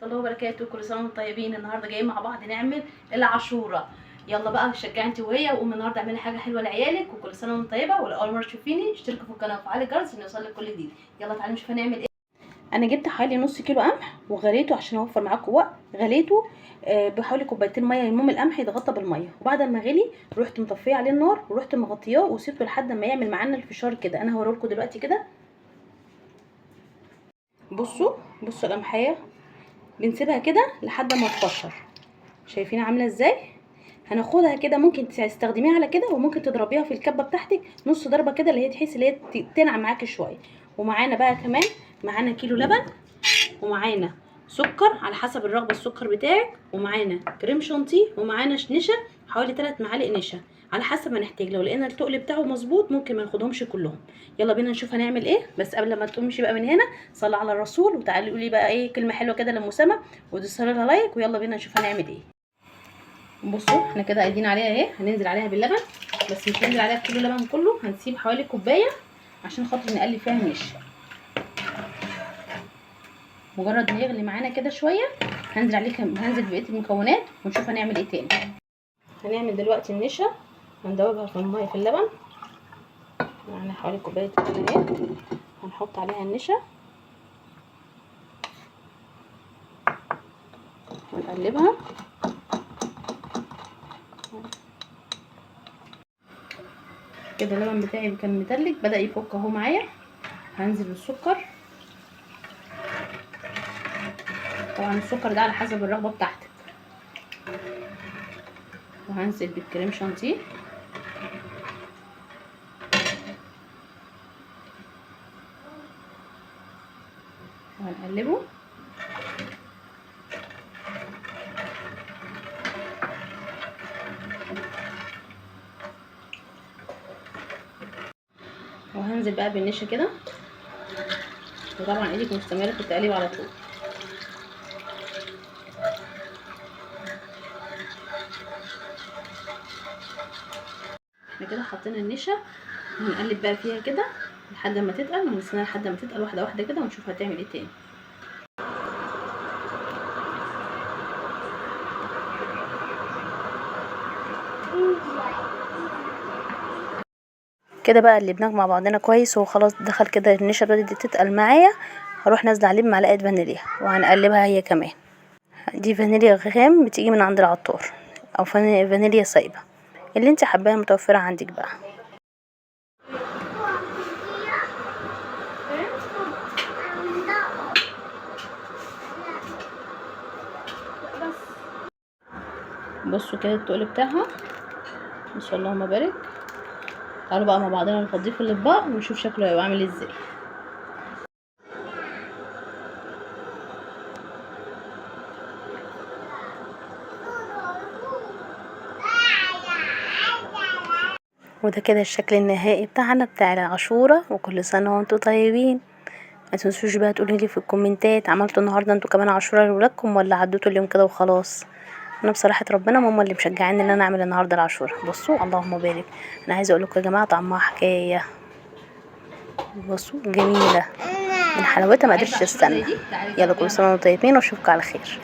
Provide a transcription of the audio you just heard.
الله وبركاته. كل سنه وانتم طيبين. النهارده جايين مع بعض نعمل العاشوره. يلا بقى شجعي انت وهي وقومي النهارده اعملي حاجه حلوه لعيالك. وكل سنه وانت طيبه. ولو اول مره تشوفيني اشتركي في القناه وفعلي الجرس عشان يوصلك كل جديد. يلا تعالوا نشوف هنعمل ايه. انا جبت حوالي نص كيلو قمح وغليته عشان اوفر معاكم وقت. غليته بحوالي كوبايتين ميه. المهم القمح يتغطى بالميه. وبعد ما غلي رحت مطفيه عليه النار ورحت مغطياه وسيبته لحد ما يعمل معانا الفشار كده. انا هوريلكم دلوقتي كده. بصوا القمحيه بنسيبها كده لحد ما تفشر. شايفين عامله ازاي؟ هناخدها كده، ممكن تستخدميها على كده وممكن تضربيها في الكبه بتاعتك نص ضربه كده اللي هي تحس اللي هي تنعم معاكي شويه. ومعانا بقى كمان معانا كيلو لبن، ومعانا سكر على حسب الرغبه السكر بتاعك، ومعانا كريم شانتيه، ومعانا نشا حوالي 3 معالق نشا على حسب ما نحتاج. لو لقينا التقل بتاعه مظبوط ممكن ما ناخدهمش كلهم. يلا بينا نشوف هنعمل ايه. بس قبل ما تمشي بقى من هنا صلي على الرسول وتعالي قولي بقى ايه كلمه حلوه كده لام سما ودوسي لها لايك. ويلا بينا نشوف هنعمل ايه. بصوا احنا كده قايدين عليها اهي. هننزل عليها باللبن، بس مش هننزل عليها كيلو لبن كله، هنسيب حوالي كوبايه عشان خاطر نقلب فيها النشا. مجرد ما يغلي معانا كده شويه هنزل بقيه المكونات ونشوف هنعمل ايه تاني. هنعمل دلوقتي النشا، هندوبها في الميه في اللبن. معانا حوالي كوبايه لبن اهي. هنحط عليها النشا ونقلبها. كده اللبن بتاعي كان متلج بدأ يفك اهو معايا. هنزل بالسكر، طبعا السكر ده على حسب الرغبه بتاعتك. وهنزل بالكريم شانتيه، وهنقلبه. وهنزل بقى بالنشا كده، وطبعا ايدك مستمره في التقليب على طول. احنا كده حطينا النشا وهنقلب بقى فيها كده لحد ما تتقل، ونستناها لحد ما تتقل واحده واحده كده ونشوف هتعمل ايه تاني. كده بقى قلبناه مع بعضنا كويس وخلاص دخل كده النشا بدأت تتقل معايا. هروح نازله عليه بمعلقه فانيليا وهنقلبها هي كمان. دي فانيليا خام بتيجي من عند العطار او فانيليا سايبه اللي انت حباها متوفره عندك بقى. بصوا كده التقل بتاعها ما شاء الله اللهم بارك. تعالوا بقى مع بعضنا نفضيه في الاطباق ونشوف شكله هيبقى عامل ازاي. وده كده الشكل النهائي بتاعنا بتاع العاشوره. وكل سنه وانتم طيبين. ما تنسوش بقى تقولوا لي في الكومنتات عملتوا النهارده انتوا كمان عاشوره لاولادكم ولا عديتوا اليوم كده وخلاص. انا بصراحه ربنا ماما اللي مشجعاني ان انا اعمل النهارده العاشوره. بصوا اللهم بارك. انا عايزه اقول لكم يا جماعه طعمها حكايه. بصوا جميله من حلاوتها ما قدرتش استنى. يلا كل سنه وانتم طيبين واشوفكم على خير.